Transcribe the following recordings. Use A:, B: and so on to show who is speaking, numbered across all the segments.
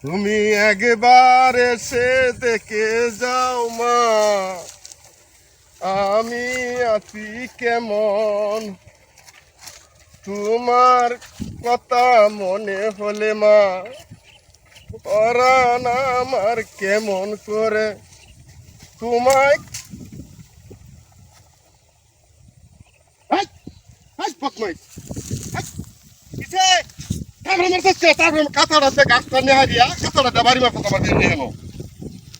A: তুমি একবার এসে দেখে যাও মা, আমি আছি কেমন। তোমার কথা মনে হলে মা, পরাণ আমার কেমন করে তোমায়। হাই, হাই, বদমাইশ। হাই, কিসে? তারপরে মারছিস কে? তারপরে কাঁচাটা দিয়ে গাছটা নিয়ে হারিয়া কাঁচাটা বাড়ি মারতো তোমার দিয়ে গেল।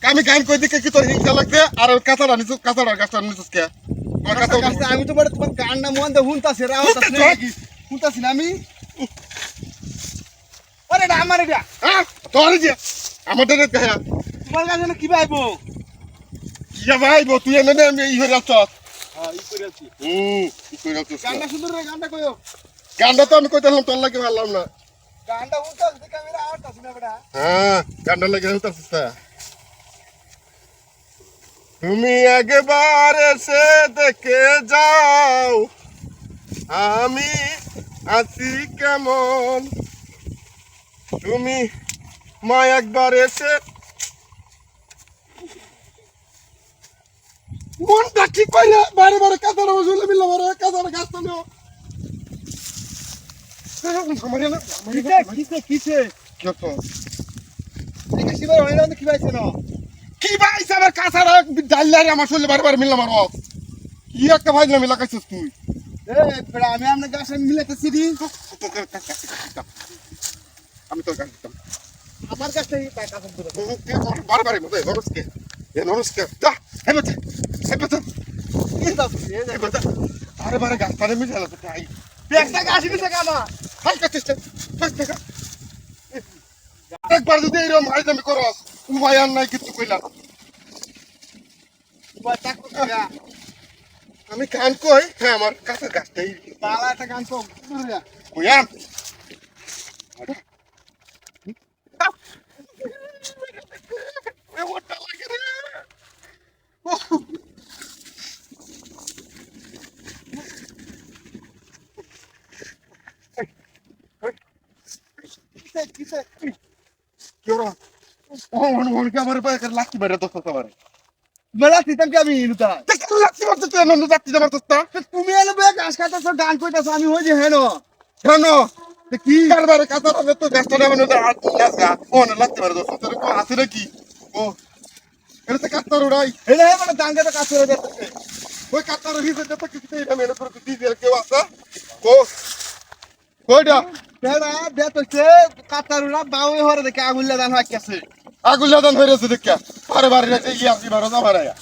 A: আমি গান কই দিকে কি তোর হিংসা লাগবে? আর ওই কাঁচাটা নিছিস, কাঁচাটা গাছটা নিছিস কে? আমার কাঁচা
B: আমি তো বড় তোমার গান্ডা মন দে হুনতাছি রাওতাছি নাকি হুনতাছি না আমি। আরে এটা আমার এটা।
A: হ্যাঁ তোর যে আমাদের দেখা
B: তোমার কাছে না কি ভাইবো?
A: ইয়া ভাই বো তুই এনে আমি ই হয়ে যাচ্ছস।
B: হ্যাঁ ই করে আছি।
A: ই কই যাচ্ছস।
B: গান্ডা সুন্দর রে গান্ডা কইও।
A: গানটা তো আমি কইতাম তোর লাগে ভাবলাম না।
B: গান্ডা হুনতাছি দেখে আমি রাওতাছি না বেটা।
A: হ্যাঁ গানটা লাগে হইতাছিস তা। তুমি একবার এসে দেখে যাও, আমি আছি কেমন। তুমি মা একবার এসে মনটা ঠিক কইরা বারে বারে কাঁচার ওজলে মিলল বারে কাঁচার গাছ তো নাও।
B: কিসে কিসে
A: কি হতো?
B: এটা শিবার হইলো না কি ভাইছে না?
A: কি ভাই আমার কাঁচার ডাল্লারে আমার শরীরে বারে বারে মিললাম আর কি একটা ভাই না মিলা খাইছিস তুই।
B: এ বেটা আমি আমনে গাছ মিলাইতেছি দি।
A: আমি তোর গাছ দিতাম
B: আমার কাছে পায় কাছে ধরে।
A: বারে বারে মতো নরসকে নরসকে যা হেবে হেবে
B: কি দাও এ
A: হেবে বারে বারে গাছ পারে মিলে গেল তাই
B: একটা গাছ দিছে কামা।
A: হাই কাটিস টাকা একবার যদি এরকম হাই আমি করস উপায় আর নাই কিছু কইলাম।
B: তোমার টাকা কইরা
A: আমি গান কই হ্যাঁ আমার কাছে গাছটাই
B: বালা একটা গান কও ধরে।
A: কইয়াম ওটা লাগে রে।
B: কিসে কিসে
A: কি ওরা মনকে আমার পায়ে লাঠি মারে দোস্ত সবার
B: মেলা দিতাম কি আমি ইনুতা।
A: লাঠি মারতে তুই নন্দ যাচ্ছি আমার দোস্ত
B: তুমি এনে বে গাছ কাটাছো গান কইতাছো আমি হই যে হেনো।
A: কেন কি কারবারে কাঁচা হবে তো গাছটা নেবেন হাত গা ও না লাঠি মারে দোস্ত তোর কো আছে নাকি ও এটা তো কাটতার উড়াই
B: এটা হে মানে দাঙ্গে তো কাজ করে যাচ্ছে।
A: ওই কাটতার হিসেবে যত কিছু এটা মেনে করে তুই দিয়ে কেউ আছে ও কইডা
B: বেড়া বেতছে কাটারুরা বাউই হরে দেখে আগুল্লা দান হয় কেছে।
A: আগুলা দান হইছে দেখা আরে বাড়ি রাখে গিয়ে আসি বারো যা মারায়া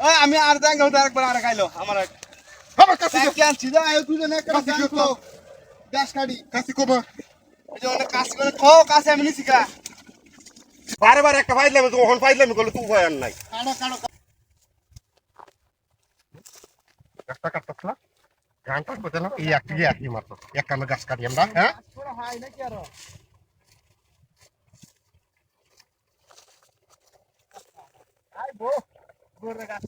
B: ওই আমি আর দাঙ্গে হতে আরেকবার আর খাইলো আমার
A: আমার কাছে
B: কি আনছি যা আয় তুই না একটা
A: কাছে
B: গান
A: গিয়ে
B: কো গাছ কাটি
A: কাছে কোমা
B: এই যে অনেক কাজ করে খো কাছে আমি নিছি কা
A: বারে বারে একটা ফাইলাম তো ওহন ফাইলাম করলে তুই ভয় আর নাই
B: কাটো কাটো
A: গাছটা কাটতাছ না গানটা কোতে না এই একটি মাত্র এক কামে গাছ কাটি আমরা হ্যাঁ
B: পুরো হাই নাকি আর আই বো গোরে গাছ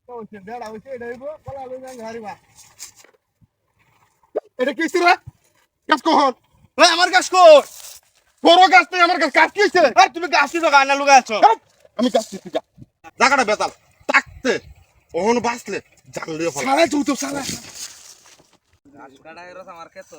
B: তো হইছে বেড়া হইছে এটা হইবো কলা লই যাং হারিবা।
A: এটা কি রে গাছ কহন
B: ওই আমার গাছ কই
A: বড় গাছ তুই আমার গাছ কাট কি হইছে
B: আর তুমি গাছ তো গানা লুগা আছো।
A: আমি গাছ দিতে যা জায়গাটা বেতাল তাকতে ওহন বাঁচলে জানলে ভালো
B: সারা তুই তো সারা
C: গাছ কাটা এরস আমার ক্ষেত